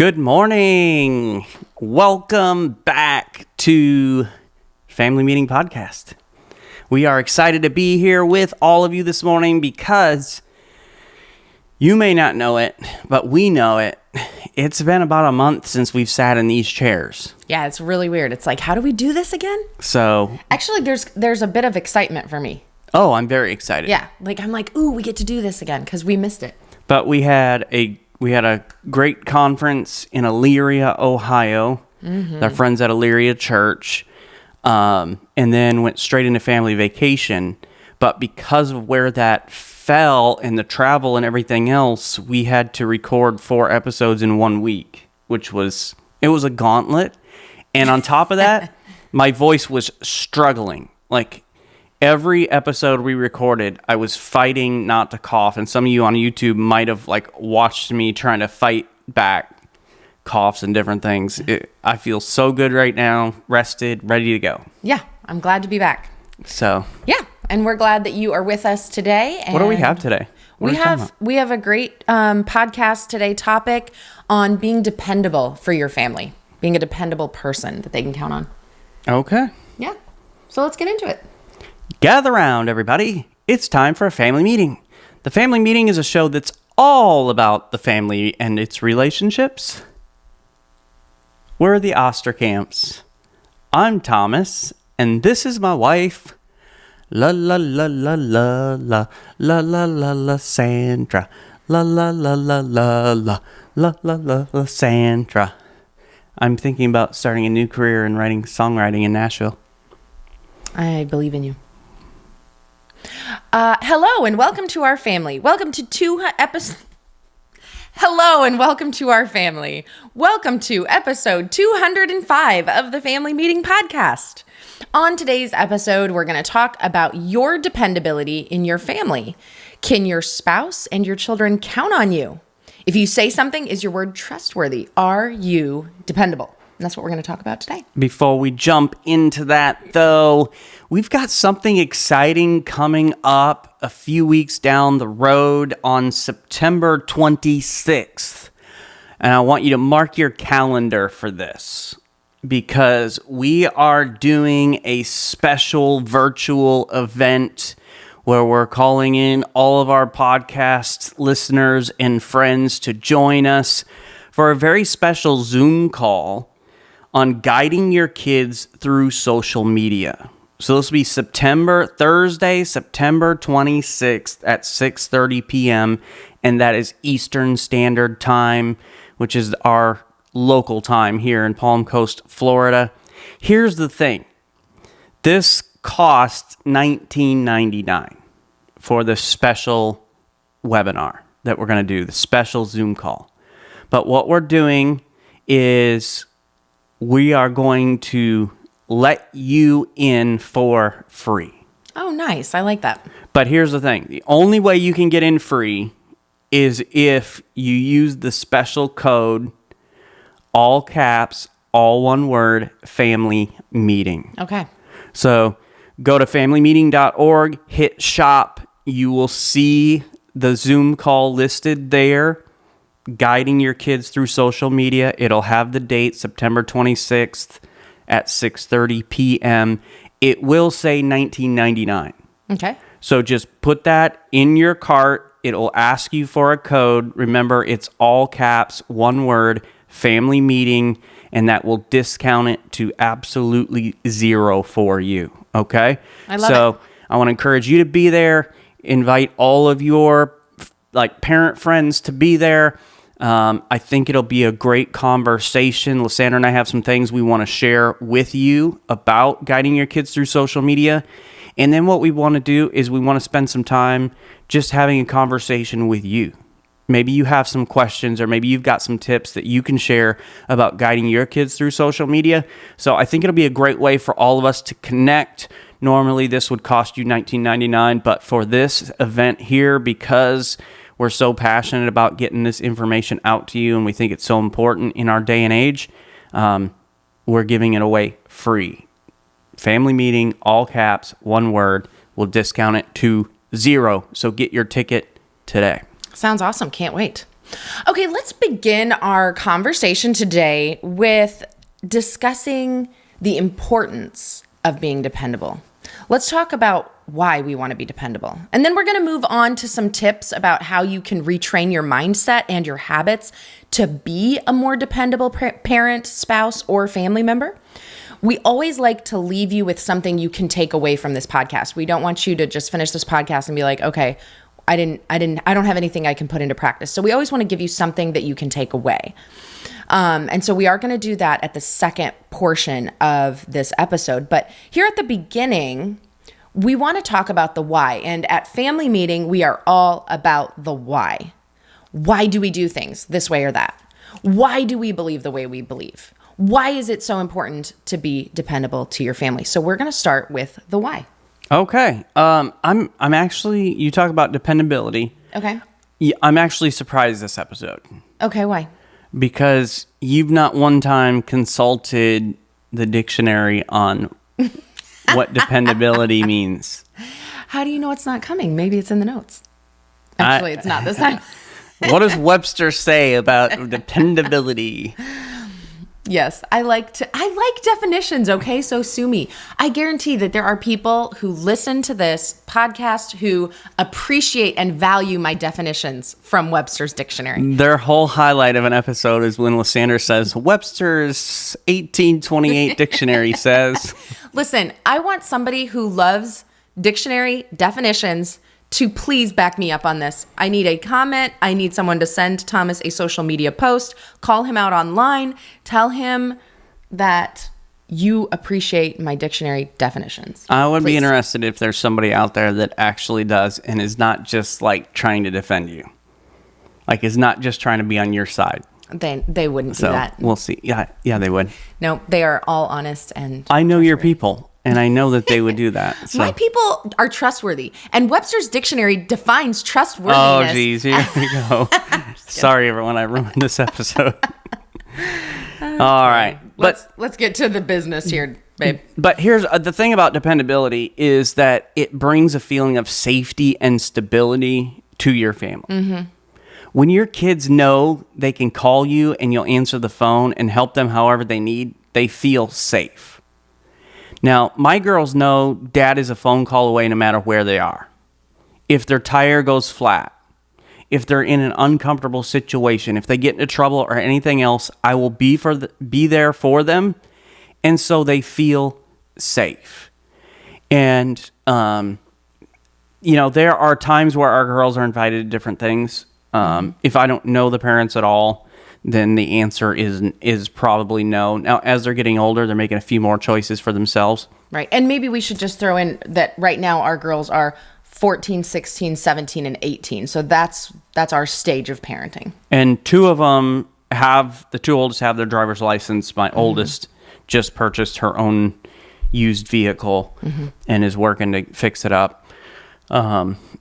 Good morning. Welcome back to Family Meeting Podcast. We are excited to be here with all of you this morning because you may not know it, but we know it. It's been about a month since we've sat in these chairs. Yeah, it's really weird. It's like, how do we do this again? So actually, there's a bit of excitement for me. Oh, I'm very excited. Yeah, I'm like, ooh, we get to do this again because we missed it. But we had a great conference in Elyria, Ohio. Mm-hmm. Our friends at Elyria Church, and then went straight into family vacation. But because of where that fell and the travel and everything else, we had to record 4 episodes in 1 week, which was a gauntlet. And on top of that, my voice was struggling. Like every episode we recorded, I was fighting not to cough. And some of you on YouTube might have watched me trying to fight back coughs and different things. I feel so good right now, rested, ready to go. Yeah, I'm glad to be back. So yeah, and we're glad that you are with us today. And what do we have today? We have a great podcast today topic on being dependable for your family, being a dependable person that they can count on. Okay. Yeah. So let's get into it. Gather around, everybody. It's time for a family meeting. The Family Meeting is a show that's all about the family and its relationships. We're the Osterkamps. I'm Thomas, and this is my wife, la la la la la la la la la la Sandra, la la la la la la la la la Sandra. I'm thinking about starting a new career in songwriting in Nashville. I believe in you. Hello and welcome to our family. Welcome to Hello and welcome to our family. Welcome to episode 205 of the Family Meeting Podcast. On today's episode, we're going to talk about your dependability in your family. Can your spouse and your children count on you? If you say something, is your word trustworthy? Are you dependable? And that's what we're going to talk about today. Before we jump into that, though, we've got something exciting coming up a few weeks down the road on September 26th. And I want you to mark your calendar for this because we are doing a special virtual event where we're calling in all of our podcast listeners and friends to join us for a very special Zoom call on guiding your kids through social media. So this will be Thursday, September 26th at 6:30 p.m. And that is Eastern Standard Time, which is our local time here in Palm Coast, Florida. Here's the thing. This costs $19.99 for the special webinar that we're going to do, the special Zoom call. But what we're doing is we are going to let you in for free. Oh, nice. I like that. But here's the thing. The only way you can get in free is if you use the special code, all caps, all one word, family meeting. Okay. So go to familymeeting.org, hit shop. You will see the Zoom call listed there. Guiding your kids through social media. It'll have the date, September 26th at 6:30 p.m. It will say $19.99. Okay. So just put that in your cart. It'll ask you for a code. Remember, it's all caps, one word, family meeting, and that will discount it to absolutely $0 for you. Okay? I love it. So I want to encourage you to be there. Invite all of your parent friends to be there. I think it'll be a great conversation. Lysandra and I have some things we want to share with you about guiding your kids through social media. And then what we want to do is we want to spend some time just having a conversation with you. Maybe you have some questions or maybe you've got some tips that you can share about guiding your kids through social media. So I think it'll be a great way for all of us to connect. Normally this would cost you $19.99, but for this event here, because we're so passionate about getting this information out to you and we think it's so important in our day and age, we're giving it away free. Family meeting, all caps, one word. We'll discount it to $0. So get your ticket today. Sounds awesome. Can't wait. Okay, let's begin our conversation today with discussing the importance of being dependable. Let's talk about why we want to be dependable. And then we're going to move on to some tips about how you can retrain your mindset and your habits to be a more dependable parent, spouse, or family member. We always like to leave you with something you can take away from this podcast. We don't want you to just finish this podcast and be like, okay, I don't have anything I can put into practice. So we always want to give you something that you can take away. And so we are going to do that at the second portion of this episode. But here at the beginning, we want to talk about the why. And at family meeting, we are all about the why. Why do we do things this way or that? Why do we believe the way we believe? Why is it so important to be dependable to your family? So we're going to start with the why. Okay. I'm actually, you talk about dependability. Okay. Yeah, I'm actually surprised this episode. Okay, why? Because you've not one time consulted the dictionary on what dependability means. How do you know it's not coming? Maybe it's in the notes. Actually, it's not this time. What does Webster say about dependability? Yes, I like definitions, okay? So sue me. I guarantee that there are people who listen to this podcast who appreciate and value my definitions from Webster's dictionary. Their whole highlight of an episode is when Lysandra says, Webster's 1828 dictionary says. Listen, I want somebody who loves dictionary definitions to please back me up on this. I need a comment. I need someone to send Thomas a social media post, call him out online, tell him that you appreciate my dictionary definitions. I would be Please. interested if there's somebody out there that actually does and is not just like trying to defend you. Like is not just trying to be on your side. They wouldn't do So that. we'll see. Yeah, they would. No, they are all honest and I know your people. And I know that they would do that. So. My people are trustworthy. And Webster's dictionary defines Oh, trustworthiness. geez. Here we go. Sorry, everyone. I ruined this episode. All right. Let's get to the business here, babe. But here's the thing about dependability is that it brings a feeling of safety and stability to your family. Mm-hmm. When your kids know they can call you and you'll answer the phone and help them however they need, they feel safe. Now, my girls know dad is a phone call away no matter where they are. If their tire goes flat, if they're in an uncomfortable situation, if they get into trouble or anything else, I will be there for them. And so they feel safe. And, there are times where our girls are invited to different things. If I don't know the parents at all, then the answer is probably no. Now, as they're getting older, they're making a few more choices for themselves. Right. And maybe we should just throw in that right now our girls are 14, 16, 17, and 18. So that's our stage of parenting. And two of them the two oldest have their driver's license. My oldest just purchased her own used vehicle and is working to fix it up.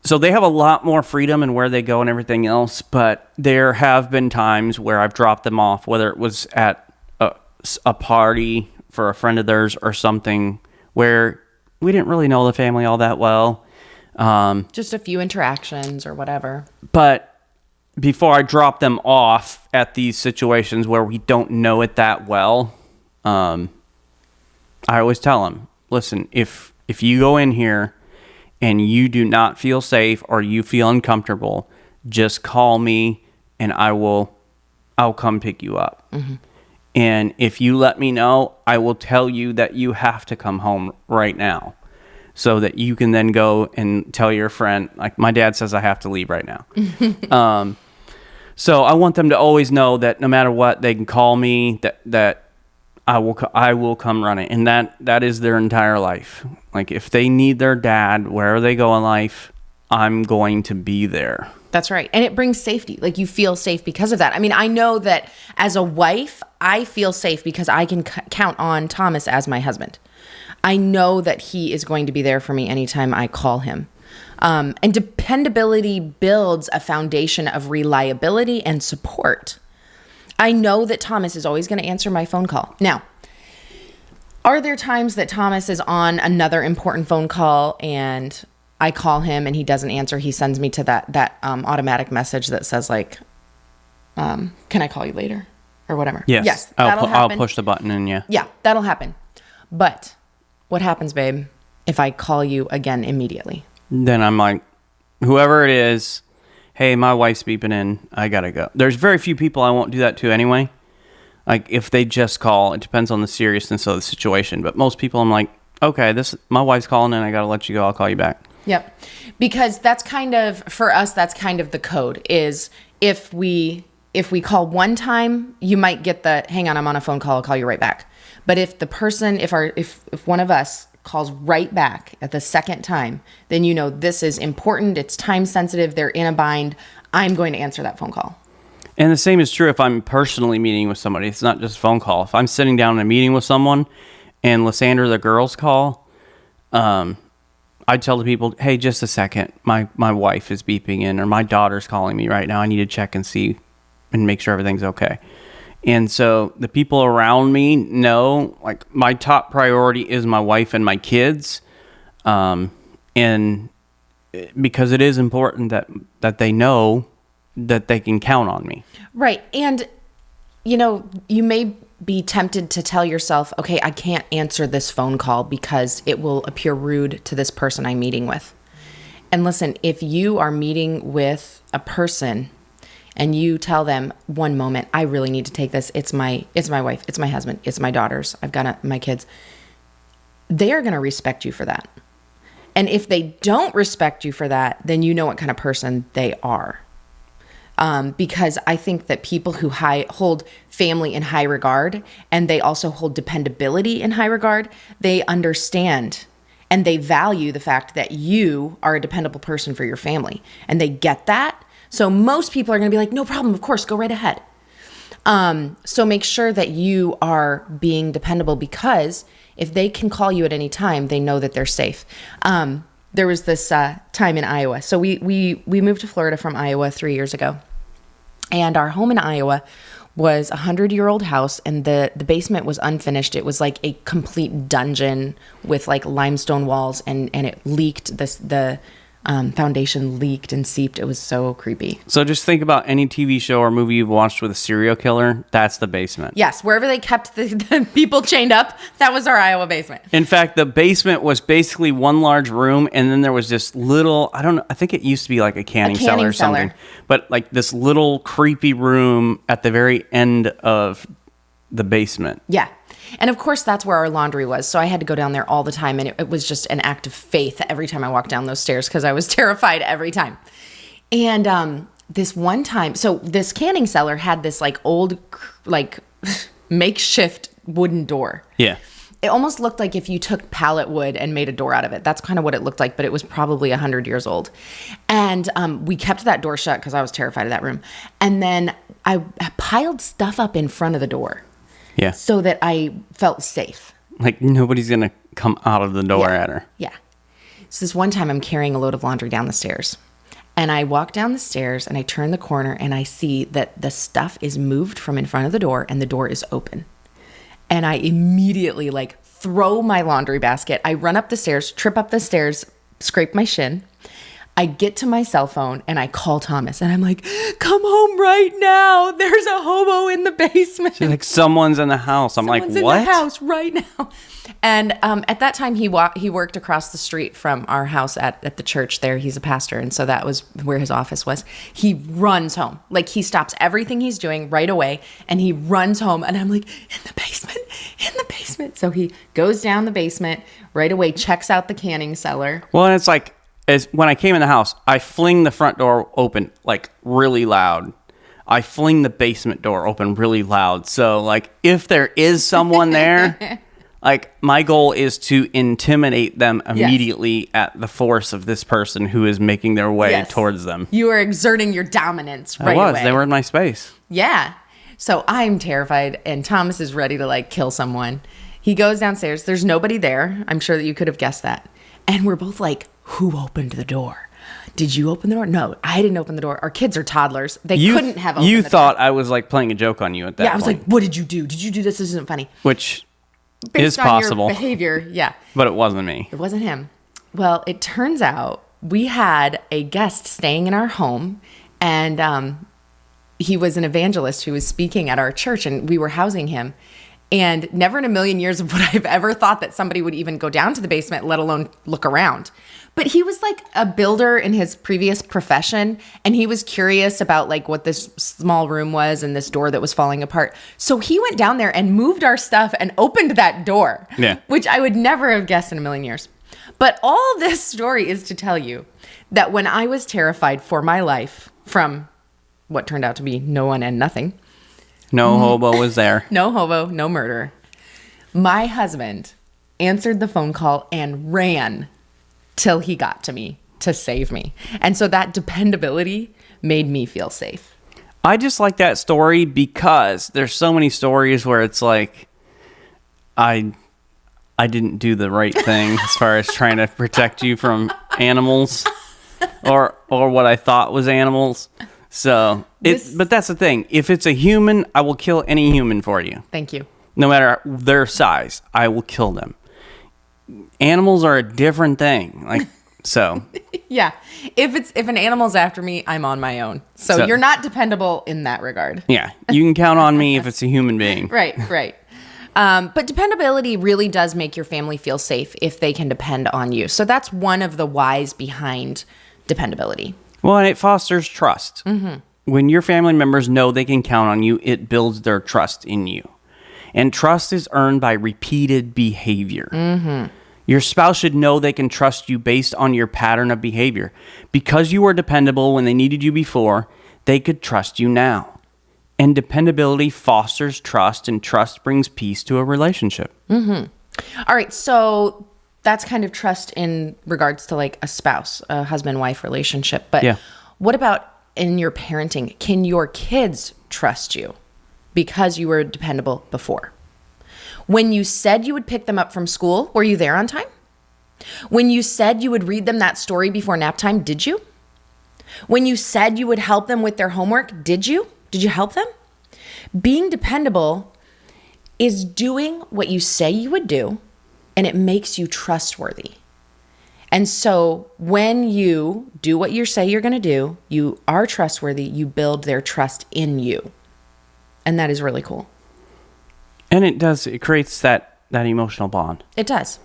So they have a lot more freedom in where they go and everything else, but there have been times where I've dropped them off, whether it was at a party for a friend of theirs or something where we didn't really know the family all that well. Just a few interactions or whatever. But before I drop them off at these situations where we don't know it that well, I always tell them, listen, if you go in here and you do not feel safe or you feel uncomfortable, just call me and I'll come pick you up. Mm-hmm. And if you let me know, I will tell you that you have to come home right now so that you can then go and tell your friend, like my dad says I have to leave right now. So I want them to always know that no matter what, they can call me, that I will come running. And that is their entire life. Like if they need their dad, wherever they go in life, I'm going to be there. That's right. And it brings safety. Like you feel safe because of that. I mean, I know that as a wife, I feel safe because I can count on Thomas as my husband. I know that he is going to be there for me anytime I call him. And dependability builds a foundation of reliability and support. I know that Thomas is always going to answer my phone call. Now, are there times that Thomas is on another important phone call and I call him and he doesn't answer? He sends me to that automatic message that says like, can I call you later? Or whatever. Yes. That'll happen. I'll push the button and yeah. Yeah, that'll happen. But what happens, babe, if I call you again immediately? Then I'm like, whoever it is, hey, my wife's beeping in. I got to go. There's very few people I won't do that to anyway. Like, if they just call, it depends on the seriousness of the situation. But most people, I'm like, okay, my wife's calling and I got to let you go. I'll call you back. Yep. Because that's kind of, for us, that's kind of the code is if we call one time, you might get the, hang on, I'm on a phone call, I'll call you right back. But if the person, if one of us calls right back at the second time, then you know this is important, it's time sensitive, they're in a bind, I'm going to answer that phone call. And the same is true if I'm personally meeting with somebody. It's not just a phone call. If I'm sitting down in a meeting with someone and Lysandra, the girls call, I tell the people, hey, just a second. My wife is beeping in or my daughter's calling me right now. I need to check and see and make sure everything's okay. And so the people around me know, like, my top priority is my wife and my kids. And because it is important that they know that they can count on me. Right. And, you may be tempted to tell yourself, okay, I can't answer this phone call because it will appear rude to this person I'm meeting with. And listen, if you are meeting with a person and you tell them one moment, I really need to take this. It's my wife. It's my husband. It's my daughters. I've got my kids. They are going to respect you for that. And if they don't respect you for that, then you know what kind of person they are. Because I think that people who hold family in high regard and they also hold dependability in high regard, they understand and they value the fact that you are a dependable person for your family and they get that. So most people are going to be like, no problem, of course, go right ahead. So make sure that you are being dependable because if they can call you at any time, they know that they're safe. There was this time in Iowa. So we moved to Florida from Iowa 3 years ago. And our home in Iowa was a 100-year-old house, and the basement was unfinished. It was like a complete dungeon with like limestone walls, and it leaked. The foundation leaked and seeped. It was so creepy. So just think about any TV show or movie you've watched with a serial killer. That's the basement. Yes, wherever they kept the people chained up, that was our Iowa basement. In fact, the basement was basically one large room, and then there was this little, I don't know, I think it used to be like a canning cellar or something. But like this little creepy room at the very end of the basement. Yeah. And of course, that's where our laundry was. So I had to go down there all the time. And it was just an act of faith every time I walked down those stairs because I was terrified every time. And this one time, so this canning cellar had this like old, like makeshift wooden door. Yeah. It almost looked like if you took pallet wood and made a door out of it. That's kind of what it looked like, but it was probably 100 years old. And we kept that door shut because I was terrified of that room. And then I piled stuff up in front of the door. Yeah. So that I felt safe. Like nobody's going to come out of the door at her. Yeah. So this one time I'm carrying a load of laundry down the stairs. And I walk down the stairs and I turn the corner and I see that the stuff is moved from in front of the door and the door is open. And I immediately like throw my laundry basket. I run up the stairs, trip up the stairs, scrape my shin. I get to my cell phone and I call Thomas and I'm like, come home right now. There's a hobo in the basement. She's like, someone's in the house. Someone's like, what? in the house right now. And at that time, he worked across the street from our house at the church there. He's a pastor. And so that was where his office was. He runs home. Like he stops everything he's doing right away and he runs home. And I'm like, in the basement. So he goes down the basement right away, checks out the canning cellar. Well, and it's like, when I came in the house, I fling the front door open like really loud. I fling the basement door open really loud. So like if there is someone there, like my goal is to intimidate them immediately at the force of this person who is making their way towards them. You are exerting your dominance right away. They were in my space. Yeah. So I'm terrified and Thomas is ready to like kill someone. He goes downstairs. There's nobody there. I'm sure that you could have guessed that. And we're both like, who opened the door? Did you open the door? No, I didn't open the door. Our kids are toddlers. They couldn't have opened the door. You thought I was like playing a joke on you at that point. Yeah, I was like, what did you do? Did you do this? This isn't funny. Which Based is on possible. Your behavior, yeah. But it wasn't me. It wasn't him. Well, it turns out we had a guest staying in our home and he was an evangelist who was speaking at our church, and we were housing him. And never in a million years would I've ever thought that somebody would even go down to the basement, let alone look around. But he was like a builder in his previous profession, and he was curious about like what this small room was and this door that was falling apart. So he went down there and moved our stuff and opened that door, which I would never have guessed in a million years. But all this story is to tell you that when I was terrified for my life from what turned out to be no one and nothing. No hobo was there. No hobo, no murder. My husband answered the phone call and ran till he got to me to save me. And so that dependability made me feel safe. I just like that story because there's so many stories where it's like, I didn't do the right thing as far as trying to protect you from animals or what I thought was animals. So, but that's the thing. If it's a human, I will kill any human for you. Thank you. No matter their size, I will kill them. Animals are a different thing. Like, so. Yeah. If an animal's after me, I'm on my own. So you're not dependable in that regard. Yeah. You can count on me if it's a human being. Right. But dependability really does make your family feel safe if they can depend on you. So that's one of the whys behind dependability. Well, and it fosters trust. Mm-hmm. When your family members know they can count on you, it builds their trust in you. And trust is earned by repeated behavior. Mm-hmm. Your spouse should know they can trust you based on your pattern of behavior. Because you were dependable when they needed you before, they could trust you now. And dependability fosters trust, and trust brings peace to a relationship. Mm-hmm. All right, so that's kind of trust in regards to like a spouse, a husband-wife relationship. But what about in your parenting? Can your kids trust you because you were dependable before? When you said you would pick them up from school, were you there on time? When you said you would read them that story before nap time, did you? When you said you would help them with their homework, did you? Did you help them? Being dependable is doing what you say you would do, and it makes you trustworthy. And so when you do what you say you're going to do, you are trustworthy, you build their trust in you. And that is really cool. And it creates that emotional bond. It does.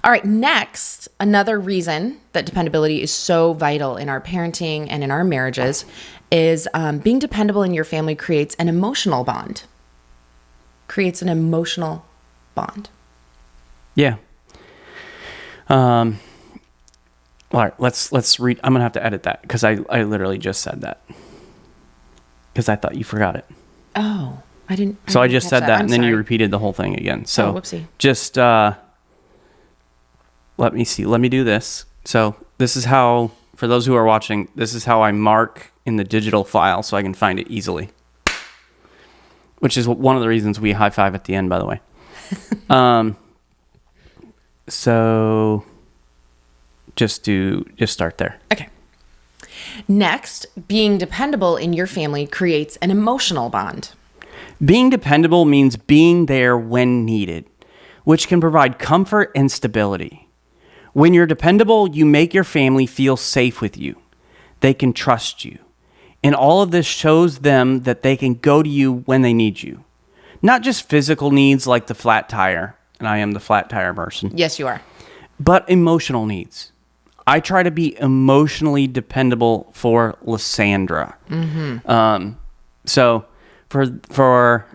All right, next, another reason that dependability is so vital in our parenting and in our marriages is being dependable in your family creates an emotional bond. Yeah. All right, let's read. I'm going to have to edit that because I literally just said that. Because I thought you forgot it. Oh, I didn't. So I just said that, and then sorry. you repeated the whole thing again. So whoopsie. Just let me see. Let me do this. So this is how, for those who are watching, this is how I mark in the digital file so I can find it easily. Which is one of the reasons we high five at the end, by the way. So just start there. Okay. Next, being dependable in your family creates an emotional bond. Being dependable means being there when needed, which can provide comfort and stability. When you're dependable, you make your family feel safe with you. They can trust you. And all of this shows them that they can go to you when they need you. Not just physical needs like the flat tire, and I am the flat tire person. Yes, you are. But emotional needs. I try to be emotionally dependable for Lysandra. Mm-hmm. So for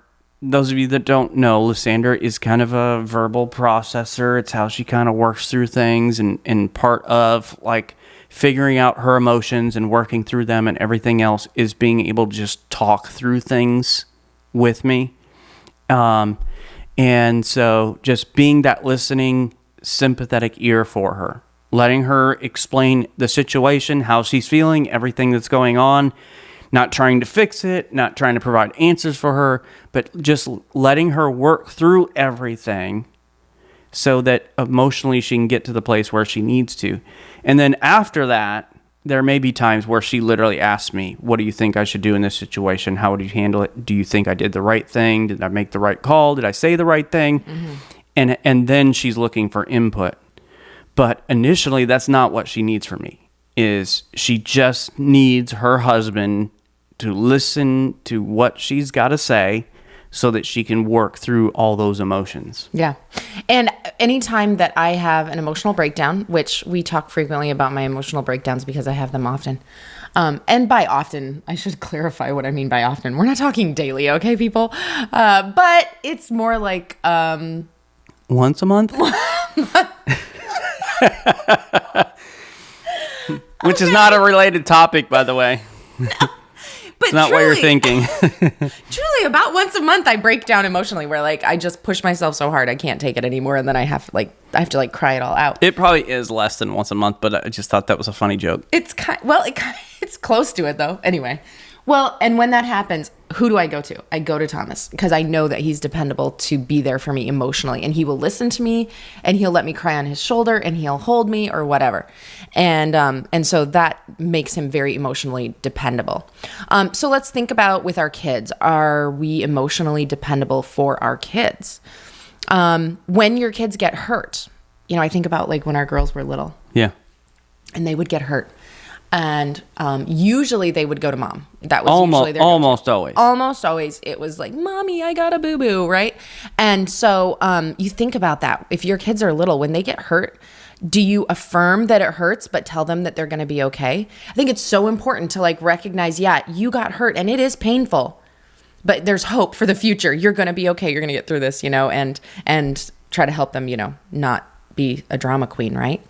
those of you that don't know, Lysandra is kind of a verbal processor. It's how she kind of works through things, and part of like figuring out her emotions and working through them and everything else is being able to just talk through things with me. And so just being that listening, sympathetic ear for her, letting her explain the situation, how she's feeling, everything that's going on, not trying to fix it, not trying to provide answers for her, but just letting her work through everything so that emotionally she can get to the place where she needs to. And then after that, there may be times where she literally asks me, what do you think I should do in this situation? How would you handle it? Do you think I did the right thing? Did I make the right call? Did I say the right thing? Mm-hmm. And then she's looking for input. But initially, that's not what she needs from me. Is she just needs her husband to listen to what she's got to say so that she can work through all those emotions. Yeah. And anytime that I have an emotional breakdown, which we talk frequently about my emotional breakdowns because I have them often. And by often, I should clarify what I mean by often. We're not talking daily, okay, people? But it's more like... once a month? Which is not a related topic, by the way. But it's not what you're thinking. Truly, about once a month, I break down emotionally, where like I just push myself so hard I can't take it anymore, and then I have to cry it all out. It probably is less than once a month, but I just thought that was a funny joke. It's it's close to it though. Anyway, well, and when that happens, who do I go to? I go to Thomas because I know that he's dependable to be there for me emotionally, and he will listen to me, and he'll let me cry on his shoulder, and he'll hold me or whatever, and so that makes him very emotionally dependable. So let's think about with our kids. Are we emotionally dependable for our kids? When your kids get hurt, I think about like when our girls were little. Yeah. And they would get hurt. And usually they would go to mom. That was usually their almost always. Almost always. It was like, Mommy, I got a boo-boo, right? And so you think about that. If your kids are little, when they get hurt, do you affirm that it hurts, but tell them that they're going to be okay? I think it's so important to like recognize, yeah, you got hurt and it is painful, but there's hope for the future. You're going to be okay. You're going to get through this, and try to help them, not be a drama queen, right?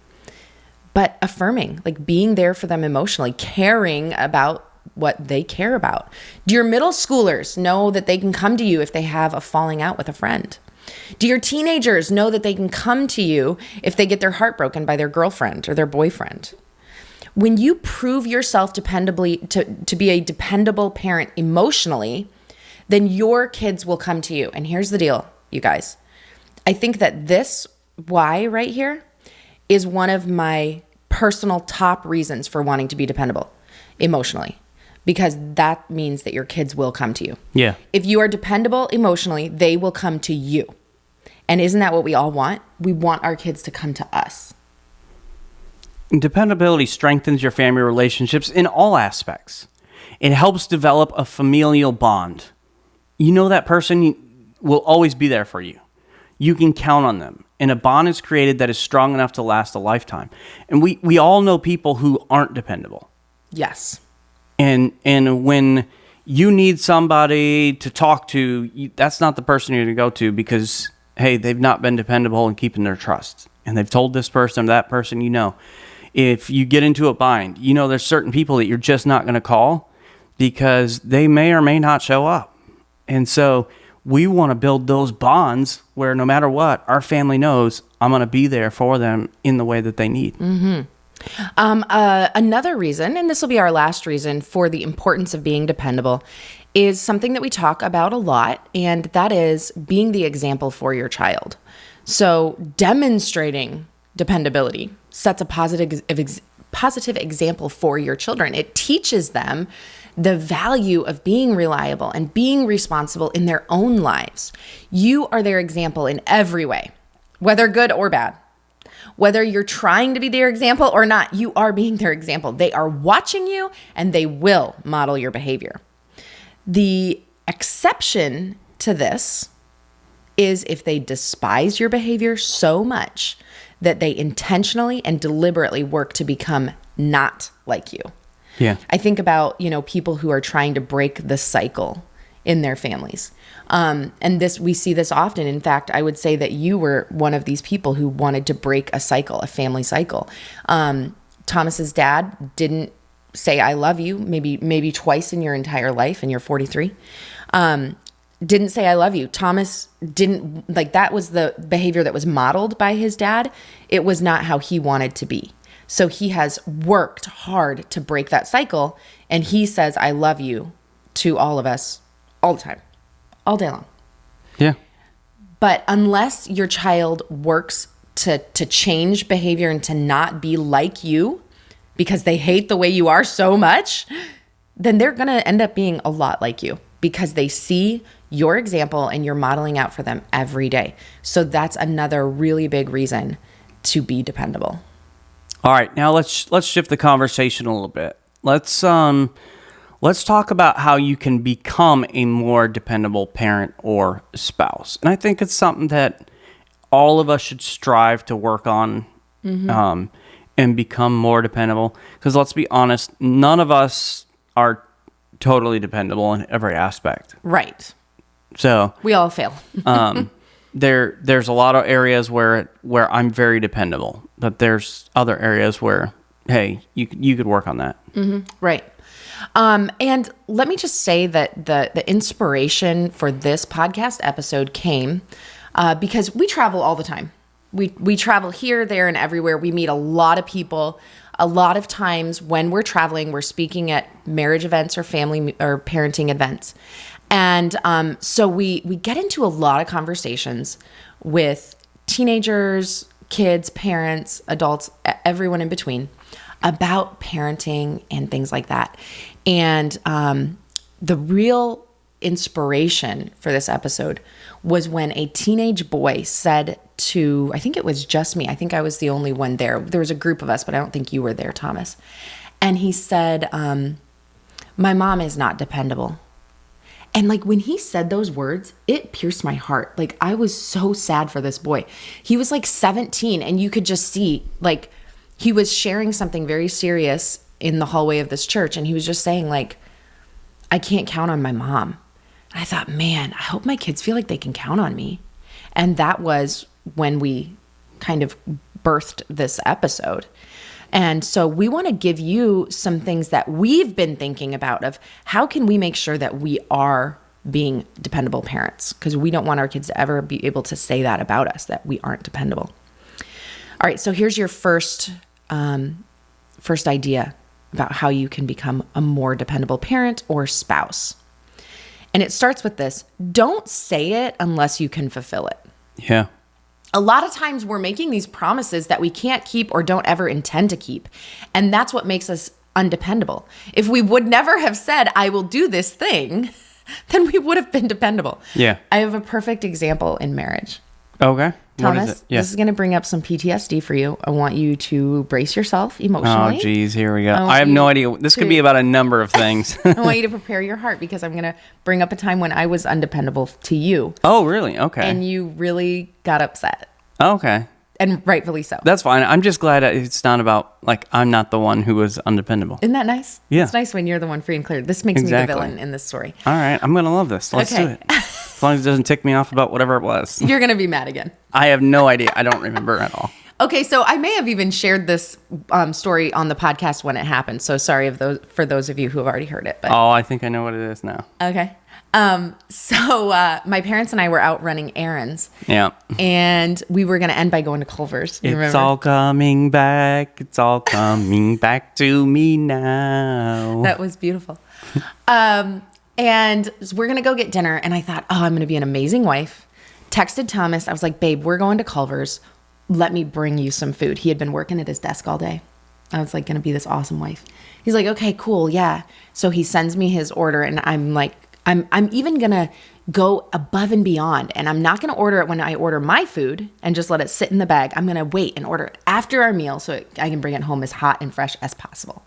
But affirming, like being there for them emotionally, caring about what they care about. Do your middle schoolers know that they can come to you if they have a falling out with a friend? Do your teenagers know that they can come to you if they get their heart broken by their girlfriend or their boyfriend? When you prove yourself dependably to be a dependable parent emotionally, then your kids will come to you. And here's the deal, you guys. I think that this why right here is one of my personal top reasons for wanting to be dependable emotionally, because that means that your kids will come to you. Yeah. If you are dependable emotionally, they will come to you. And isn't that what we all want? We want our kids to come to us. Dependability strengthens your family relationships in all aspects. It helps develop a familial bond. You know that person will always be there for you. You can count on them. And a bond is created that is strong enough to last a lifetime. And we all know people who aren't dependable. Yes. And when you need somebody to talk to, that's not the person you're going to go to because, hey, they've not been dependable in keeping their trust. And they've told this person or that person, if you get into a bind, there's certain people that you're just not going to call because they may or may not show up. And so we want to build those bonds where no matter what, our family knows I'm going to be there for them in the way that they need. Mm-hmm. Another reason, and this will be our last reason for the importance of being dependable, is something that we talk about a lot, and that is being the example for your child. So demonstrating dependability sets a positive example for your children. It teaches them the value of being reliable and being responsible in their own lives. You are their example in every way, whether good or bad. Whether you're trying to be their example or not, you are being their example. They are watching you and they will model your behavior. The exception to this is if they despise your behavior so much that they intentionally and deliberately work to become not like you. Yeah. I think about, people who are trying to break the cycle in their families. And we see this often. In fact, I would say that you were one of these people who wanted to break a cycle, a family cycle. Thomas's dad didn't say, I love you, maybe twice in your entire life, and you're 43. Didn't say, I love you. Thomas didn't, that was the behavior that was modeled by his dad. It was not how he wanted to be. So he has worked hard to break that cycle. And he says, I love you to all of us all the time, all day long. Yeah. But unless your child works to change behavior and to not be like you because they hate the way you are so much, then they're going to end up being a lot like you because they see your example and you're modeling out for them every day. So that's another really big reason to be dependable. All right, now let's shift the conversation a little bit. Let's let's talk about how you can become a more dependable parent or spouse. And I think it's something that all of us should strive to work on and become more dependable. Because let's be honest, none of us are totally dependable in every aspect. Right. So we all fail. there's a lot of areas where I'm very dependable, but there's other areas where, hey, you could work on that. Right. And let me just say that the inspiration for this podcast episode came because we travel all the time. We travel here, there, and everywhere. We meet a lot of people. A lot of times when we're traveling, we're speaking at marriage events or family or parenting events. And so we get into a lot of conversations with teenagers, kids, parents, adults, everyone in between about parenting and things like that. And the real inspiration for this episode was when a teenage boy said to, I think it was just me. I think I was the only one there. There was a group of us, but I don't think you were there, Thomas. And he said, my mom is not dependable. And like when he said those words, it pierced my heart. Like I was so sad for this boy. He was like 17 and you could just see like he was sharing something very serious in the hallway of this church. And he was just saying like, I can't count on my mom. And I thought, man, I hope my kids feel like they can count on me. And that was when we kind of birthed this episode. And so we want to give you some things that we've been thinking about of how can we make sure that we are being dependable parents, because we don't want our kids to ever be able to say that about us, that we aren't dependable. All right, so here's your first idea about how you can become a more dependable parent or spouse. And it starts with this: don't say it unless you can fulfill it. Yeah. A lot of times we're making these promises that we can't keep or don't ever intend to keep. And that's what makes us undependable. If we would never have said, I will do this thing, then we would have been dependable. Yeah. I have a perfect example in marriage. Okay. Thomas, what is it? Yeah. This is going to bring up some PTSD for you. I want you to brace yourself emotionally. Oh, geez, here we go. I have no idea. This could be about a number of things. I want you to prepare your heart because I'm going to bring up a time when I was undependable to you. Oh, really? Okay. And you really got upset. Okay. And rightfully so. That's fine. I'm just glad it's not about, like, I'm not the one who was undependable. Isn't that nice? Yeah. It's nice when you're the one free and clear. This makes me the villain in this story. All right. I'm going to love this. Let's do it. As long as it doesn't tick me off about whatever it was. You're going to be mad again. I have no idea. I don't remember at all. Okay, so I may have even shared this story on the podcast when it happened. So sorry for those of you who have already heard it. But. Oh, I think I know what it is now. Okay. So my parents and I were out running errands. Yeah. And we were going to end by going to Culver's. You remember? All coming back. It's all coming back to me now. That was beautiful. And we're going to go get dinner. And I thought, oh, I'm going to be an amazing wife. Texted Thomas. I was like, babe, we're going to Culver's. Let me bring you some food. He had been working at his desk all day. I was like, going to be this awesome wife. He's like, okay, cool. Yeah. So he sends me his order and I'm like, I'm even going to go above and beyond. And I'm not going to order it when I order my food and just let it sit in the bag. I'm going to wait and order it after our meal so I can bring it home as hot and fresh as possible.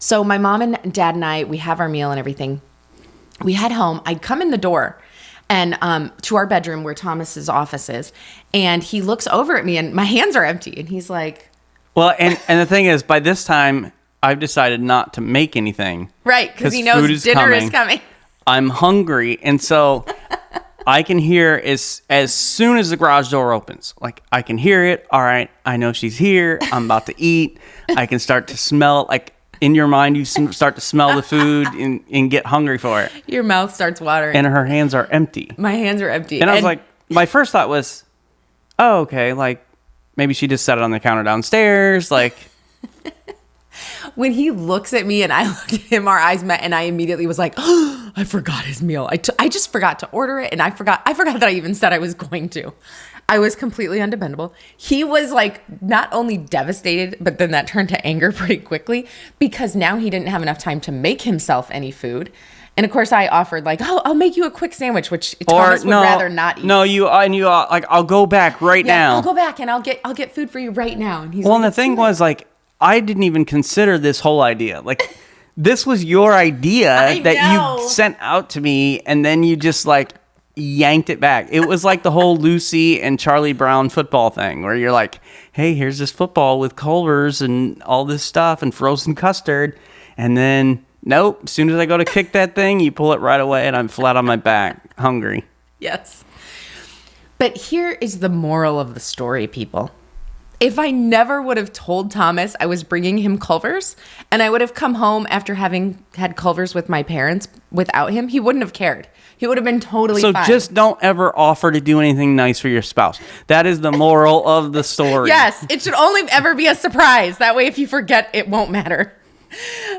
So my mom and dad and I, we have our meal and everything. We head home. I come in the door and to our bedroom where Thomas's office is. And he looks over at me and my hands are empty. And he's like... Well, and the thing is, by this time, I've decided not to make anything. Right, because he knows dinner is coming. I'm hungry, and so I can hear as soon as the garage door opens. Like, I can hear it. All right, I know she's here. I'm about to eat. I can start to smell, like, in your mind, you start to smell the food and get hungry for it. Your mouth starts watering. And her hands are empty. My hands are empty. And I was like, my first thought was, oh, okay, like, maybe she just set it on the counter downstairs, like... When he looks at me and I looked at him, our eyes met, and I immediately was like, oh, I forgot his meal. I just forgot to order it, and I forgot that I even said I was going to. I was completely undependable. He was like not only devastated, but then that turned to anger pretty quickly because now he didn't have enough time to make himself any food. And of course, I offered like, "Oh, I'll make you a quick sandwich," which Thomas would rather not eat. No, like, I'll go back right now. I'll go back and I'll get food for you right now. And he's well, and the thing was, like, I didn't even consider this whole idea. Like, This was your idea I that know. you sent out to me, and then you just like yanked it back. It was like the whole Lucy and Charlie Brown football thing where you're like, hey, here's this football with Culver's and all this stuff and frozen custard. And then, nope, as soon as I go to kick that thing, you pull it right away and I'm flat on my back, hungry. Yes. But here is the moral of the story, people. If I never would have told Thomas I was bringing him Culver's and I would have come home after having had Culver's with my parents without him, he wouldn't have cared. He would have been totally fine. So just don't ever offer to do anything nice for your spouse. That is the moral of the story. Yes, it should only ever be a surprise. That way, if you forget, it won't matter.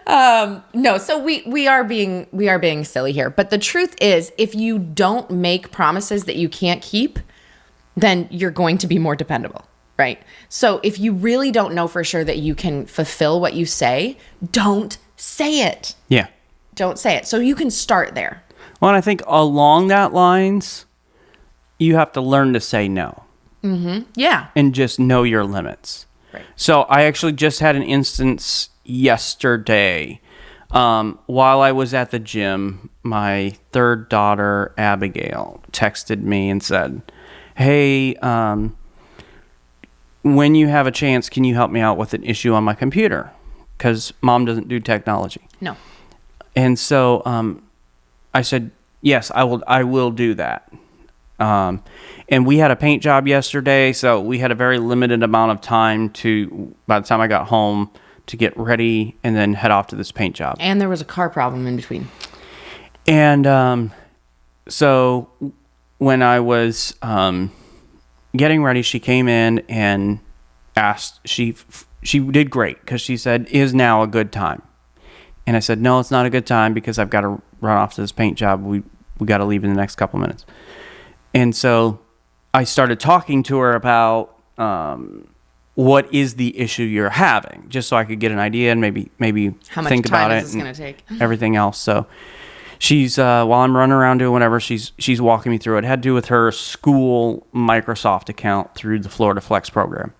No, so we are being silly here. But the truth is, if you don't make promises that you can't keep, then you're going to be more dependable, right? So if you really don't know for sure that you can fulfill what you say, don't say it. Yeah. Don't say it. So you can start there. Well, and I think along that lines, you have to learn to say no. Mm-hmm. Yeah. And just know your limits. Right. So I actually just had an instance yesterday. While I was at the gym, my third daughter, Abigail, texted me and said, hey, when you have a chance, can you help me out with an issue on my computer? Because Mom doesn't do technology. No. And so I said, yes, I will do that. And we had a paint job yesterday, so we had a very limited amount of time by the time I got home, to get ready and then head off to this paint job. And there was a car problem in between. And so when I was getting ready, she came in and asked, she did great because she said, is now a good time? And I said, no, it's not a good time because I've got to run off to this paint job. We got to leave in the next couple minutes. And so I started talking to her about what is the issue you're having, just so I could get an idea and maybe How much think time about is it this going to take? everything else. So she's while I'm running around doing whatever, she's walking me through it. It had to do with her school Microsoft account through the Florida Flex program.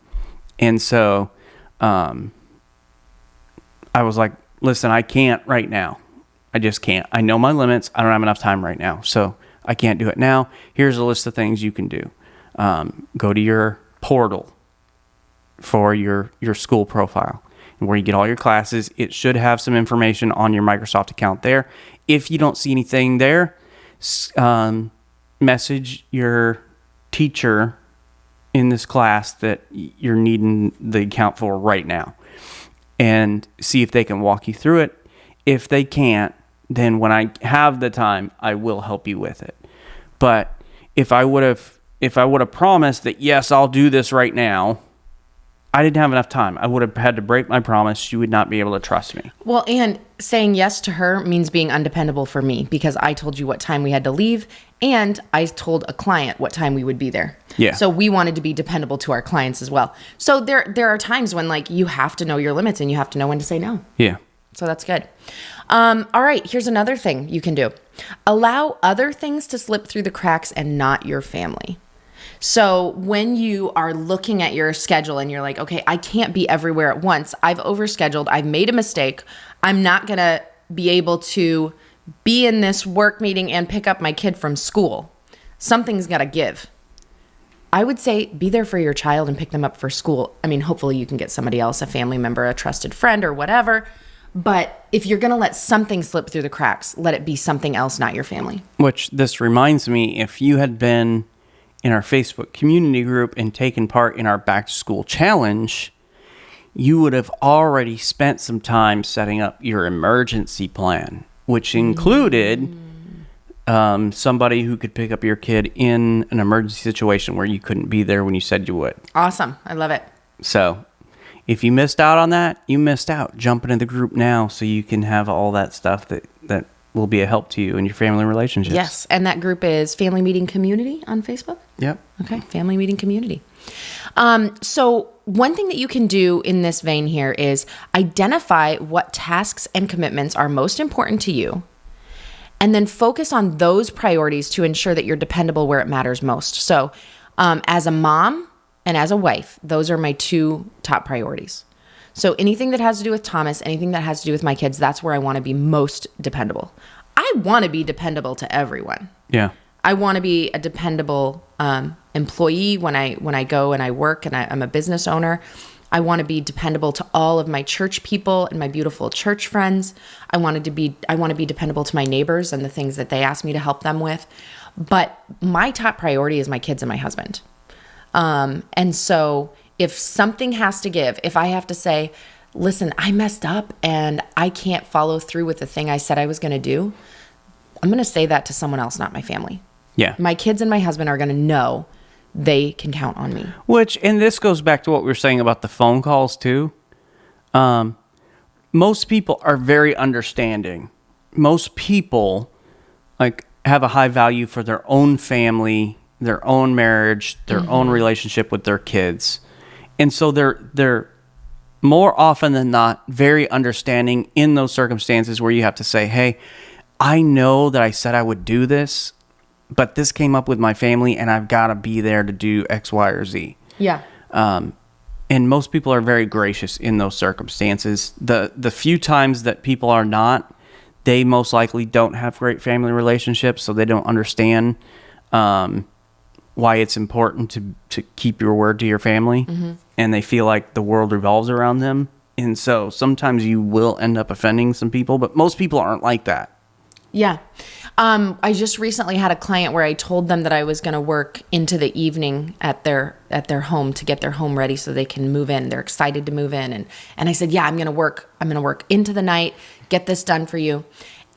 And so I was like, listen, I can't right now. I just can't. I know my limits. I don't have enough time right now. So I can't do it now. Here's a list of things you can do. Go to your portal for your school profile and where you get all your classes. It should have some information on your Microsoft account there. If you don't see anything there, message your teacher in this class that you're needing the account for right now and see if they can walk you through it. If they can't, then when I have the time, I will help you with it. But if I would have promised that, yes, I'll do this right now, I didn't have enough time. I would have had to break my promise. She would not be able to trust me. Well, and saying yes to her means being undependable for me because I told you what time we had to leave and I told a client what time we would be there. Yeah. So we wanted to be dependable to our clients as well. So there are times when like you have to know your limits and you have to know when to say no. Yeah. So that's good. All right, here's another thing you can do. Allow other things to slip through the cracks and not your family. So when you are looking at your schedule and you're like, okay, I can't be everywhere at once. I've overscheduled. I've made a mistake. I'm not going to be able to be in this work meeting and pick up my kid from school. Something's got to give. I would say be there for your child and pick them up for school. I mean, hopefully you can get somebody else, a family member, a trusted friend or whatever. But if you're going to let something slip through the cracks, let it be something else, not your family. Which this reminds me, if you had been in our Facebook community group and taken part in our back to school challenge, you would have already spent some time setting up your emergency plan, which included somebody who could pick up your kid in an emergency situation where you couldn't be there when you said you would. Awesome. I love it. So if you missed out on that, you missed out. Jump into the group now so you can have all that stuff that will be a help to you in your family relationships. Yes, and that group is Family Meeting Community on Facebook? Yep. Okay, Family Meeting Community. So one thing that you can do in this vein here is identify what tasks and commitments are most important to you, and then focus on those priorities to ensure that you're dependable where it matters most. So as a mom and as a wife, those are my two top priorities. So anything that has to do with Thomas, anything that has to do with my kids, that's where I want to be most dependable. I want to be dependable to everyone. Yeah. I want to be a dependable employee when I go and I work and I'm a business owner. I want to be dependable to all of my church people and my beautiful church friends. I want to be dependable to my neighbors and the things that they ask me to help them with. But my top priority is my kids and my husband. And so if something has to give, if I have to say, listen, I messed up and I can't follow through with the thing I said I was going to do, I'm going to say that to someone else, not my family. Yeah. My kids and my husband are going to know they can count on me. And this goes back to what we were saying about the phone calls too. Most people are very understanding. Most people have a high value for their own family, their own marriage, their own relationship with their kids. And so they're more often than not very understanding in those circumstances where you have to say, hey, I know that I said I would do this, but this came up with my family and I've got to be there to do X, Y, or Z. Yeah. And most people are very gracious in those circumstances. The few times that people are not, they most likely don't have great family relationships, so they don't understand why it's important to keep your word to your family. And they feel like the world revolves around them. And so sometimes you will end up offending some people, but most people aren't like that. Yeah. I just recently had a client where I told them that I was going to work into the evening at their home to get their home ready so they can move in. They're excited to move in. And I said, yeah, I'm going to work into the night, get this done for you.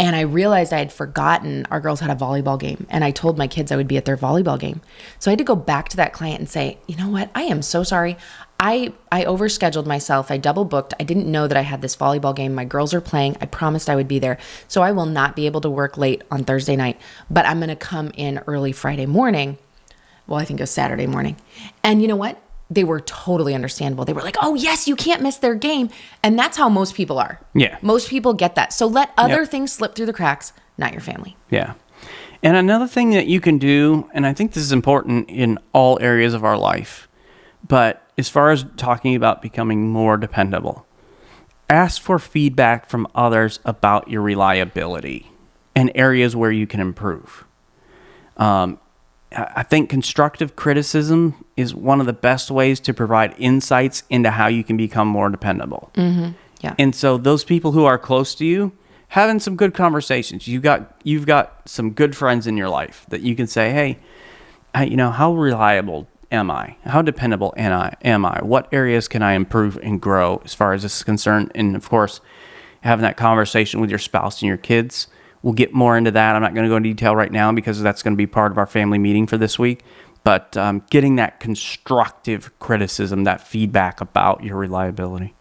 And I realized I had forgotten our girls had a volleyball game. And I told my kids I would be at their volleyball game. So I had to go back to that client and say, you know what? I am so sorry. I overscheduled myself. I double booked. I didn't know that I had this volleyball game. My girls are playing. I promised I would be there. So I will not be able to work late on Thursday night, but I'm going to come in early Friday morning. Well, I think it was Saturday morning. And you know what? They were totally understandable. They were like, oh yes, you can't miss their game. And that's how most people are. Yeah. Most people get that. So let other things slip through the cracks, not your family. Yeah. And another thing that you can do, and I think this is important in all areas of our life, but as far as talking about becoming more dependable, ask for feedback from others about your reliability and areas where you can improve. I think constructive criticism is one of the best ways to provide insights into how you can become more dependable. Yeah. And so those people who are close to you, having some good conversations, you've got some good friends in your life that you can say, hey, how reliable am I? How dependable am I? What areas can I improve and grow as far as this is concerned? And of course, having that conversation with your spouse and your kids. We'll get more into that. I'm not going to go into detail right now because that's going to be part of our family meeting for this week. But getting that constructive criticism, that feedback about your reliability.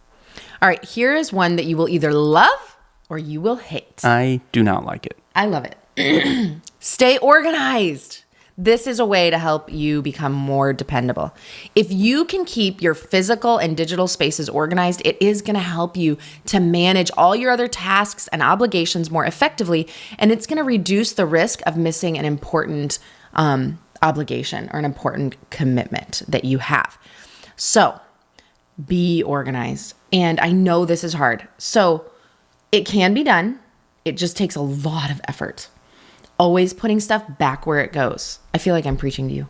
All right, here is one that you will either love or you will hate. I do not like it. I love it. Stay organized. This is a way to help you become more dependable. If you can keep your physical and digital spaces organized, it is going to help you to manage all your other tasks and obligations more effectively, and it's going to reduce the risk of missing an important obligation or an important commitment that you have. So be organized. And I know this is hard. So it can be done. It just takes a lot of effort. Always putting stuff back where it goes. I feel like I'm preaching to you.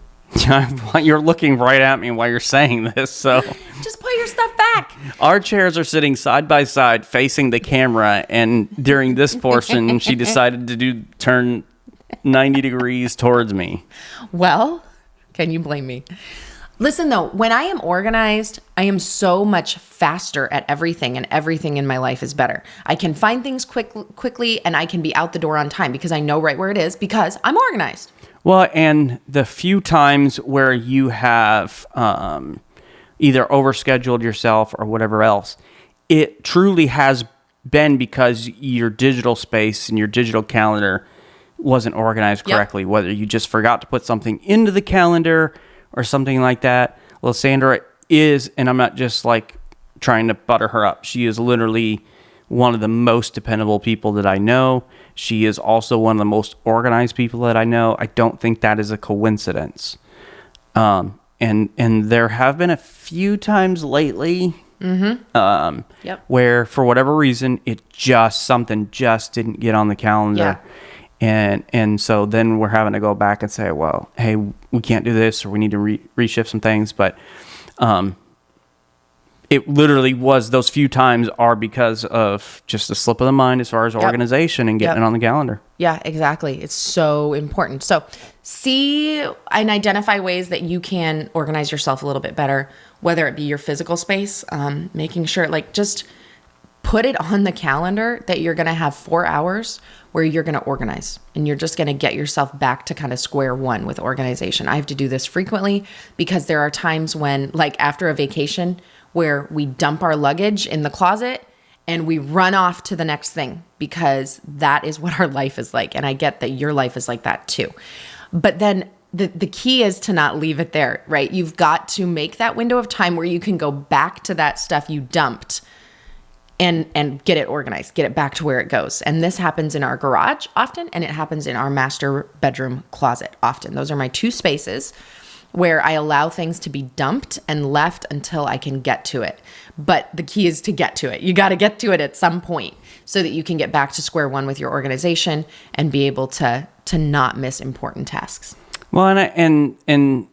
You're looking right at me while you're saying this, so. Just put your stuff back. Our chairs are sitting side by side facing the camera, and during this portion, she decided to turn 90 degrees towards me. Well, can you blame me? Listen, though, when I am organized, I am so much faster at everything, and everything in my life is better. I can find things quickly, and I can be out the door on time because I know right where it is because I'm organized. Well, and the few times where you have either overscheduled yourself or whatever else, it truly has been because your digital space and your digital calendar wasn't organized correctly, whether you just forgot to put something into the calendar or something like that. Lysandra is, and I'm not just trying to butter her up, she is literally one of the most dependable people that I know. She is also one of the most organized people that I know. I don't think that is a coincidence. And there have been a few times lately Yep. Where for whatever reason, something just didn't get on the calendar. And so then we're having to go back and say, well, hey, we can't do this, or we need to reshift some things. But it literally was, those few times are because of just a slip of the mind as far as organization and getting it on the calendar. Yeah, exactly. It's so important. So see and identify ways that you can organize yourself a little bit better, whether it be your physical space, making sure, like, just put it on the calendar that you're going to have 4 hours where you're going to organize, and you're just going to get yourself back to kind of square one with organization. I have to do this frequently because there are times when, like after a vacation, where we dump our luggage in the closet and we run off to the next thing, because that is what our life is like. And I get that your life is like that too. But then the key is to not leave it there, right? You've got to make that window of time where you can go back to that stuff you dumped and get it organized, get it back to where it goes. And this happens in our garage often, and it happens in our master bedroom closet often. Those are my two spaces where I allow things to be dumped and left until I can get to it. But the key is to get to it. You got to get to it at some point so that you can get back to square one with your organization and be able to not miss important tasks. Well, and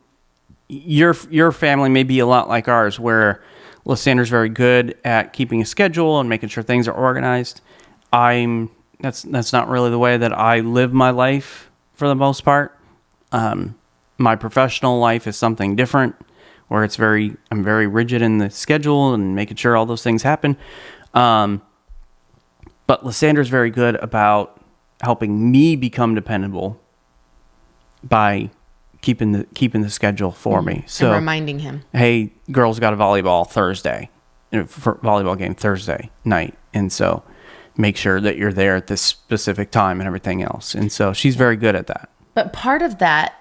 your family may be a lot like ours, where Lysandra's very good at keeping a schedule and making sure things are organized. That's not really the way that I live my life for the most part. My professional life is something different, where I'm very rigid in the schedule and making sure all those things happen. But Lysandra's very good about helping me become dependable by keeping the schedule for me. So and reminding him, hey, girls got a volleyball volleyball game Thursday night, and so make sure that you're there at this specific time and everything else. And so she's very good at that. But part of that,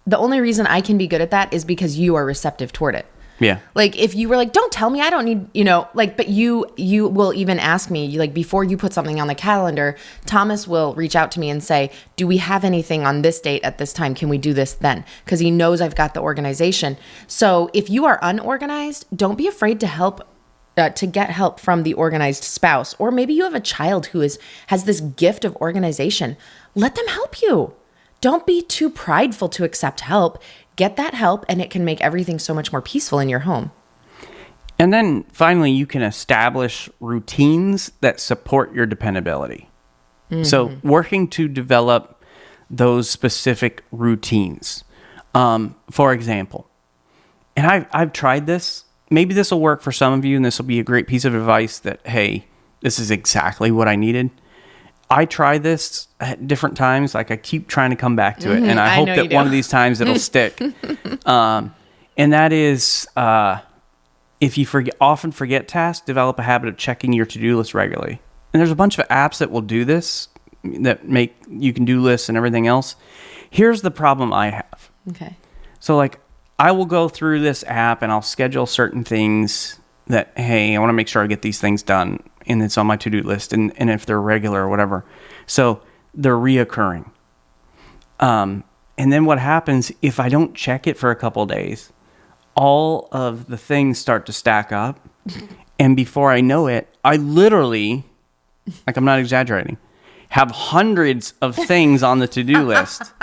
the only reason I can be good at that is because you are receptive toward it. Yeah. Like if you were like, don't tell me, I don't need, but you will even ask me, like before you put something on the calendar, Thomas will reach out to me and say, do we have anything on this date at this time? Can we do this then? Because he knows I've got the organization. So if you are unorganized, don't be afraid to help, to get help from the organized spouse. Or maybe you have a child who has this gift of organization. Let them help you. Don't be too prideful to accept help. Get that help, and it can make everything so much more peaceful in your home. And then finally, you can establish routines that support your dependability. Mm-hmm. So working to develop those specific routines. For example, and I've tried this. Maybe this will work for some of you, and this will be a great piece of advice that, hey, this is exactly what I needed. I try this at different times. Like I keep trying to come back to it, and I hope that one of these times it'll stick. And that is, if you often forget tasks, develop a habit of checking your to-do list regularly. And there's a bunch of apps that will do this, that make you can do lists and everything else. Here's the problem I have. Okay. So like I will go through this app and I'll schedule certain things that, hey, I want to make sure I get these things done, and it's on my to-do list, and if they're regular or whatever. So they're reoccurring. And then what happens if I don't check it for a couple of days? All of the things start to stack up. And before I know it, I literally, like I'm not exaggerating, have hundreds of things on the to-do list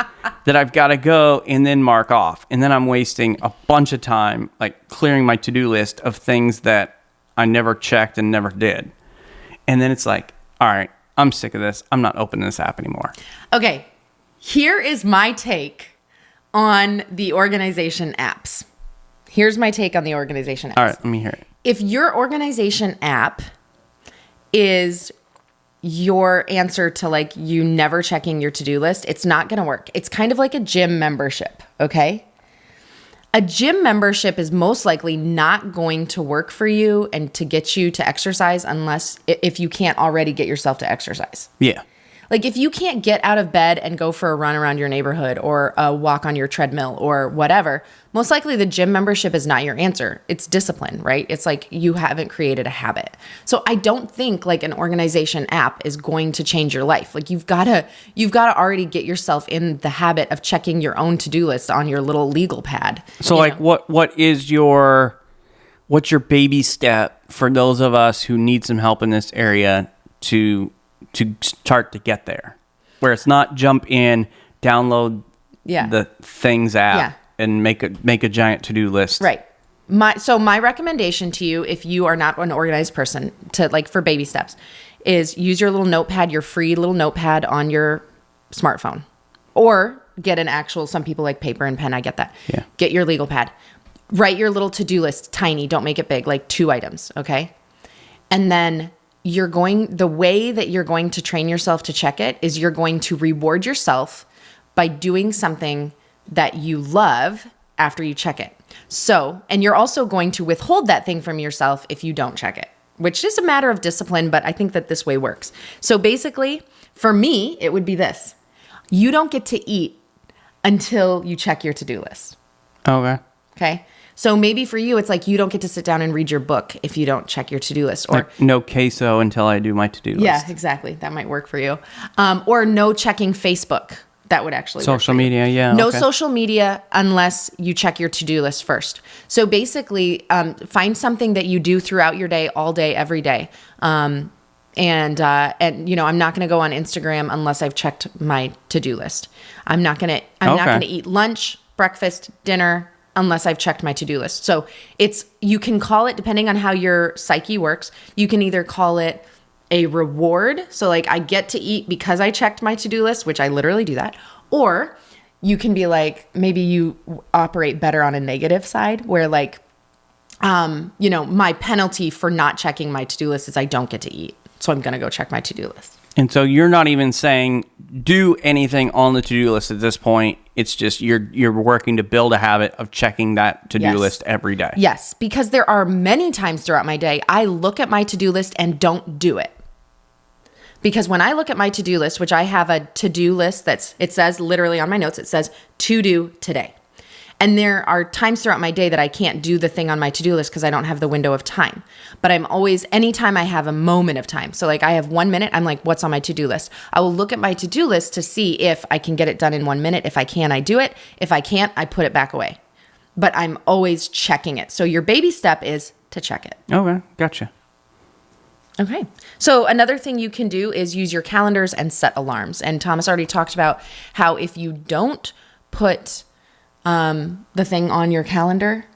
that I've got to go and then mark off. And then I'm wasting a bunch of time, like clearing my to-do list of things that I never checked and never did. And then it's like, all right, I'm sick of this. I'm not opening this app anymore. Okay, here is my take on the organization apps. Here's my take on the organization apps. All right, let me hear it. If your organization app is your answer to like you never checking your to-do list, it's not going to work. It's kind of like a gym membership, okay? A gym membership is most likely not going to work for you and to get you to exercise if you can't already get yourself to exercise. Yeah. Like if you can't get out of bed and go for a run around your neighborhood or a walk on your treadmill or whatever, most likely the gym membership is not your answer. It's discipline, right? It's like you haven't created a habit. So I don't think like an organization app is going to change your life. Like you've got to already get yourself in the habit of checking your own to-do list on your little legal pad. So like what's your baby step for those of us who need some help in this area to start to get there, where it's not jump in, download the Things app and make a giant to-do list. Right. My recommendation to you, if you are not an organized person, to like for baby steps, is use your little notepad, your free little notepad on your smartphone, or get an actual. Some people like paper and pen. I get that. Yeah. Get your legal pad. Write your little to-do list tiny. Don't make it big, like 2 items. Okay. And then the way that you're going to train yourself to check it is you're going to reward yourself by doing something that you love after you check it. So, and you're also going to withhold that thing from yourself if you don't check it, which is a matter of discipline, but I think that this way works. So basically, for me, it would be this. You don't get to eat until you check your to-do list. Okay. So maybe for you, it's like you don't get to sit down and read your book if you don't check your to-do list. Or like no queso until I do my to-do list. Yeah, exactly. That might work for you. Or no checking Facebook. That would actually work social for you. media, yeah. No social media unless you check your to-do list first. So basically, find something that you do throughout your day, all day, every day. And you know, I'm not going to go on Instagram unless I've checked my to-do list. I'm not going to eat lunch, breakfast, dinner unless I've checked my to-do list. So you can call it, depending on how your psyche works, you can either call it a reward. So like I get to eat because I checked my to-do list, which I literally do that. Or you can be like, maybe you operate better on a negative side where like, you know, my penalty for not checking my to-do list is I don't get to eat. So I'm going to go check my to-do list. And so you're not even saying do anything on the to-do list at this point. It's just you're working to build a habit of checking that to-do list every day. Yes, because there are many times throughout my day I look at my to-do list and don't do it. Because when I look at my to-do list, which I have a to-do list it says literally on my notes, it says to do today. And there are times throughout my day that I can't do the thing on my to-do list because I don't have the window of time. But I'm always, anytime I have a moment of time. So like I have 1 minute, I'm like, what's on my to-do list? I will look at my to-do list to see if I can get it done in 1 minute. If I can, I do it. If I can't, I put it back away. But I'm always checking it. So your baby step is to check it. Okay, gotcha. Okay. So another thing you can do is use your calendars and set alarms. And Thomas already talked about how if you don't put the thing on your calendar,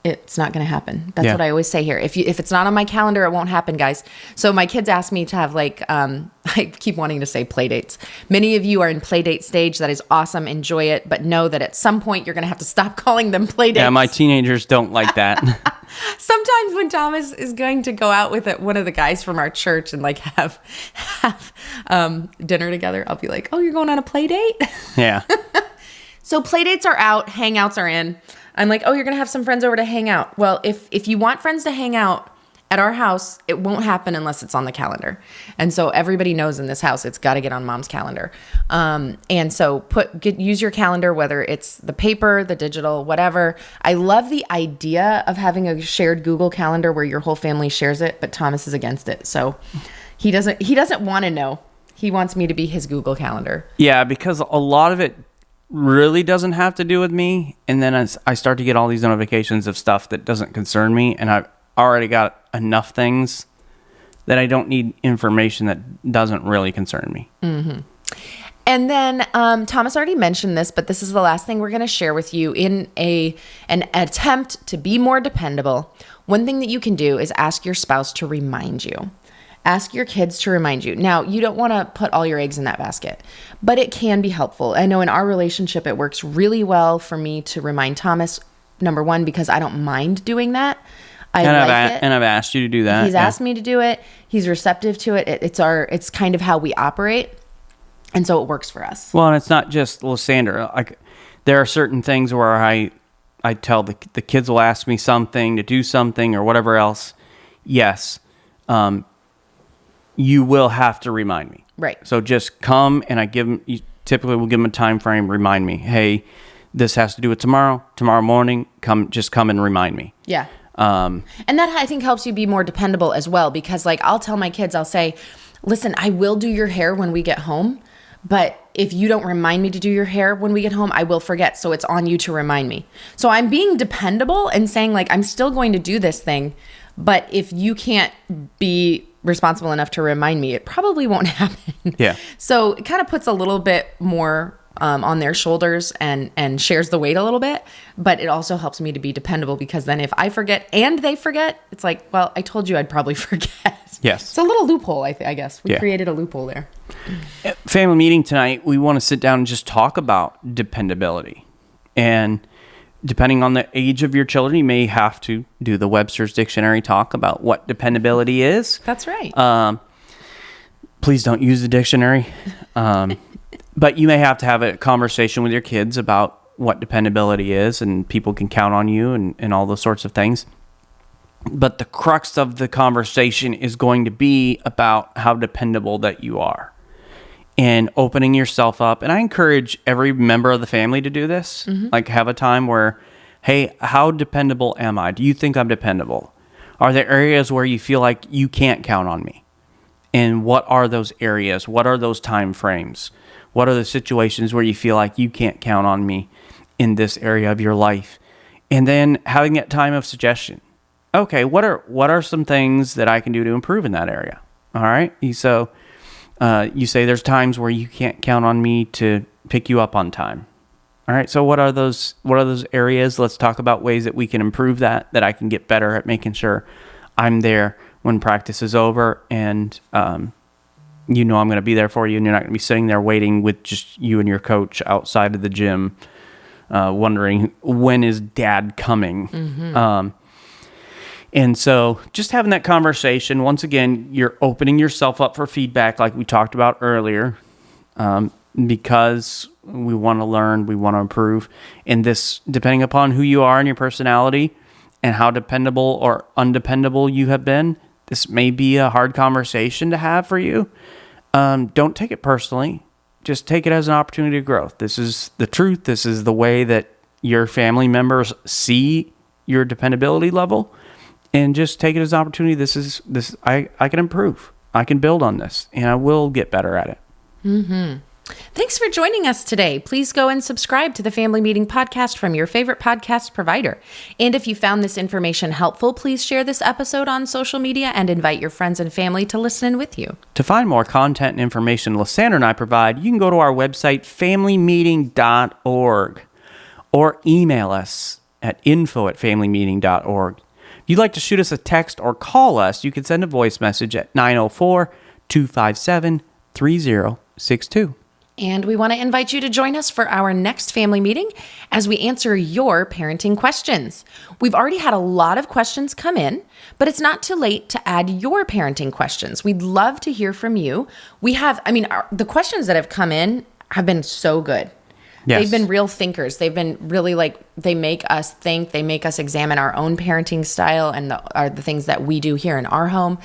it's not going to happen. That's what I always say here. If it's not on my calendar, it won't happen, guys. So my kids ask me to have like, I keep wanting to say play dates. Many of you are in play date stage. That is awesome. Enjoy it. But know that at some point you're going to have to stop calling them play dates. Yeah, my teenagers don't like that. Sometimes when Thomas is going to go out with one of the guys from our church and like have dinner together, I'll be like, oh, you're going on a play date? Yeah. So play dates are out, hangouts are in. I'm like, oh, you're going to have some friends over to hang out. Well, if you want friends to hang out at our house, it won't happen unless it's on the calendar. And so everybody knows in this house, it's got to get on mom's calendar. And so use your calendar, whether it's the paper, the digital, whatever. I love the idea of having a shared Google calendar where your whole family shares it, but Thomas is against it. So he doesn't want to know. He wants me to be his Google calendar. Yeah, because a lot of it really doesn't have to do with me, and then as I start to get all these notifications of stuff that doesn't concern me, and I've already got enough things that I don't need information that doesn't really concern me. Mm-hmm. And then Thomas already mentioned this, but this is the last thing we're going to share with you in an attempt to be more dependable. One thing that you can do is ask your spouse to remind you. Ask your kids to remind you. Now, you don't want to put all your eggs in that basket, but it can be helpful. I know in our relationship, it works really well for me to remind Thomas, number one, because I don't mind doing that. And I've asked you to do that. He's asked me to do it. He's receptive to it. It's kind of how we operate. And so it works for us. Well, and it's not just Lysandra. Like there are certain things where I tell the kids will ask me something to do something or whatever else. Yes. You will have to remind me. Right. So just come and typically we'll give them a time frame, remind me, hey, this has to do with tomorrow morning, come and remind me. Yeah. And that I think helps you be more dependable as well, because like I'll tell my kids, I'll say, listen, I will do your hair when we get home, but if you don't remind me to do your hair when we get home, I will forget. So it's on you to remind me. So I'm being dependable and saying like, I'm still going to do this thing, But if you can't be responsible enough to remind me, it probably won't happen. Yeah. So it kind of puts a little bit more on their shoulders and shares the weight a little bit. But it also helps me to be dependable, because then if I forget and they forget, it's like, well, I told you I'd probably forget. Yes. It's a little loophole, I guess. We created a loophole there. At family meeting tonight, we want to sit down and just talk about dependability. And depending on the age of your children, you may have to do the Webster's Dictionary talk about what dependability is. That's right. Please don't use the dictionary. But you may have to have a conversation with your kids about what dependability is, and people can count on you and all those sorts of things. But the crux of the conversation is going to be about how dependable that you are and opening yourself up. And I encourage every member of the family to do this. Like, have a time where, hey, how dependable am I? Do you think I'm dependable? Are there areas where you feel like you can't count on me? And what are those areas? What are those time frames? What are the situations where you feel like you can't count on me in this area of your life? And then having that time of suggestion. Okay, what are some things that I can do to improve in that area? All right. So you say there's times where you can't count on me to pick you up on time. All right. So what are those areas? Let's talk about ways that we can improve that I can get better at making sure I'm there when practice is over, and I'm going to be there for you, and you're not going to be sitting there waiting with just you and your coach outside of the gym, wondering when is Dad coming. And so just having that conversation, once again, you're opening yourself up for feedback like we talked about earlier, because we want to learn, we want to improve. And this, depending upon who you are and your personality and how dependable or undependable you have been, this may be a hard conversation to have for you. Don't take it personally. Just take it as an opportunity of growth. This is the truth. This is the way that your family members see your dependability level. And just take it as an opportunity. I can improve. I can build on this, and I will get better at it. Thanks for joining us today. Please go and subscribe to the Family Meeting Podcast from your favorite podcast provider. And if you found this information helpful, please share this episode on social media and invite your friends and family to listen in with you. To find more content and information Lysandra and I provide, you can go to our website, familymeeting.org, or email us at info@familymeeting.org. If you'd like to shoot us a text or call us, you can send a voice message at 904-257-3062. And we want to invite you to join us for our next family meeting as we answer your parenting questions. We've already had a lot of questions come in, but it's not too late to add your parenting questions. We'd love to hear from you. The questions that have come in have been so good. Yes. They've been real thinkers. They've been really they make us think, they make us examine our own parenting style and the things that we do here in our home.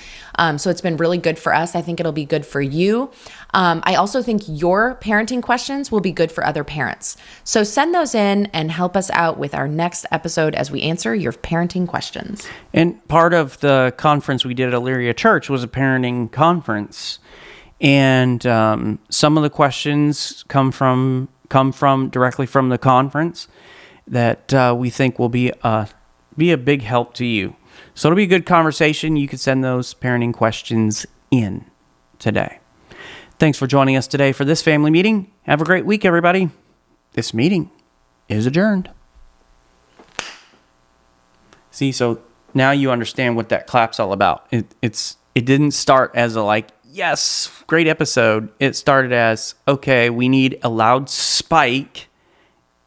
So it's been really good for us. I think it'll be good for you. I also think your parenting questions will be good for other parents. So send those in and help us out with our next episode as we answer your parenting questions. And part of the conference we did at Elyria Church was a parenting conference. And some of the questions come from directly from the conference that we think will be a big help to you. So it'll be a good conversation. You can send those parenting questions in today. Thanks for joining us today for this family meeting. Have a great week, everybody. This meeting is adjourned. See, so now you understand what that clap's all about. It didn't start as a yes, great episode. It started as, okay, we need a loud spike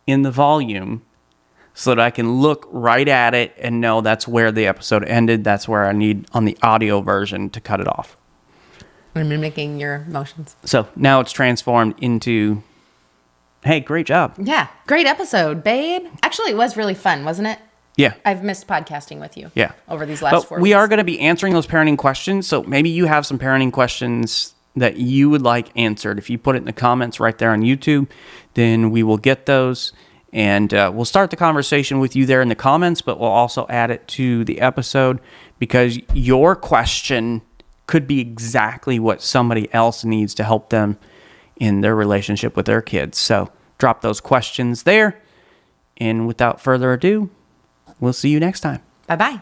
in the volume so that I can look right at it and know that's where the episode ended. That's where I need on the audio version to cut it off. I'm mimicking your motions. So now it's transformed into, hey, great job. Yeah, great episode, babe. Actually, it was really fun, wasn't it? Yeah. I've missed podcasting with you. Yeah. Over these last 4 weeks. We are going to be answering those parenting questions. So maybe you have some parenting questions that you would like answered. If you put it in the comments right there on YouTube, then we will get those. And we'll start the conversation with you there in the comments, but we'll also add it to the episode because your question could be exactly what somebody else needs to help them in their relationship with their kids. So drop those questions there. And without further ado, we'll see you next time. Bye-bye.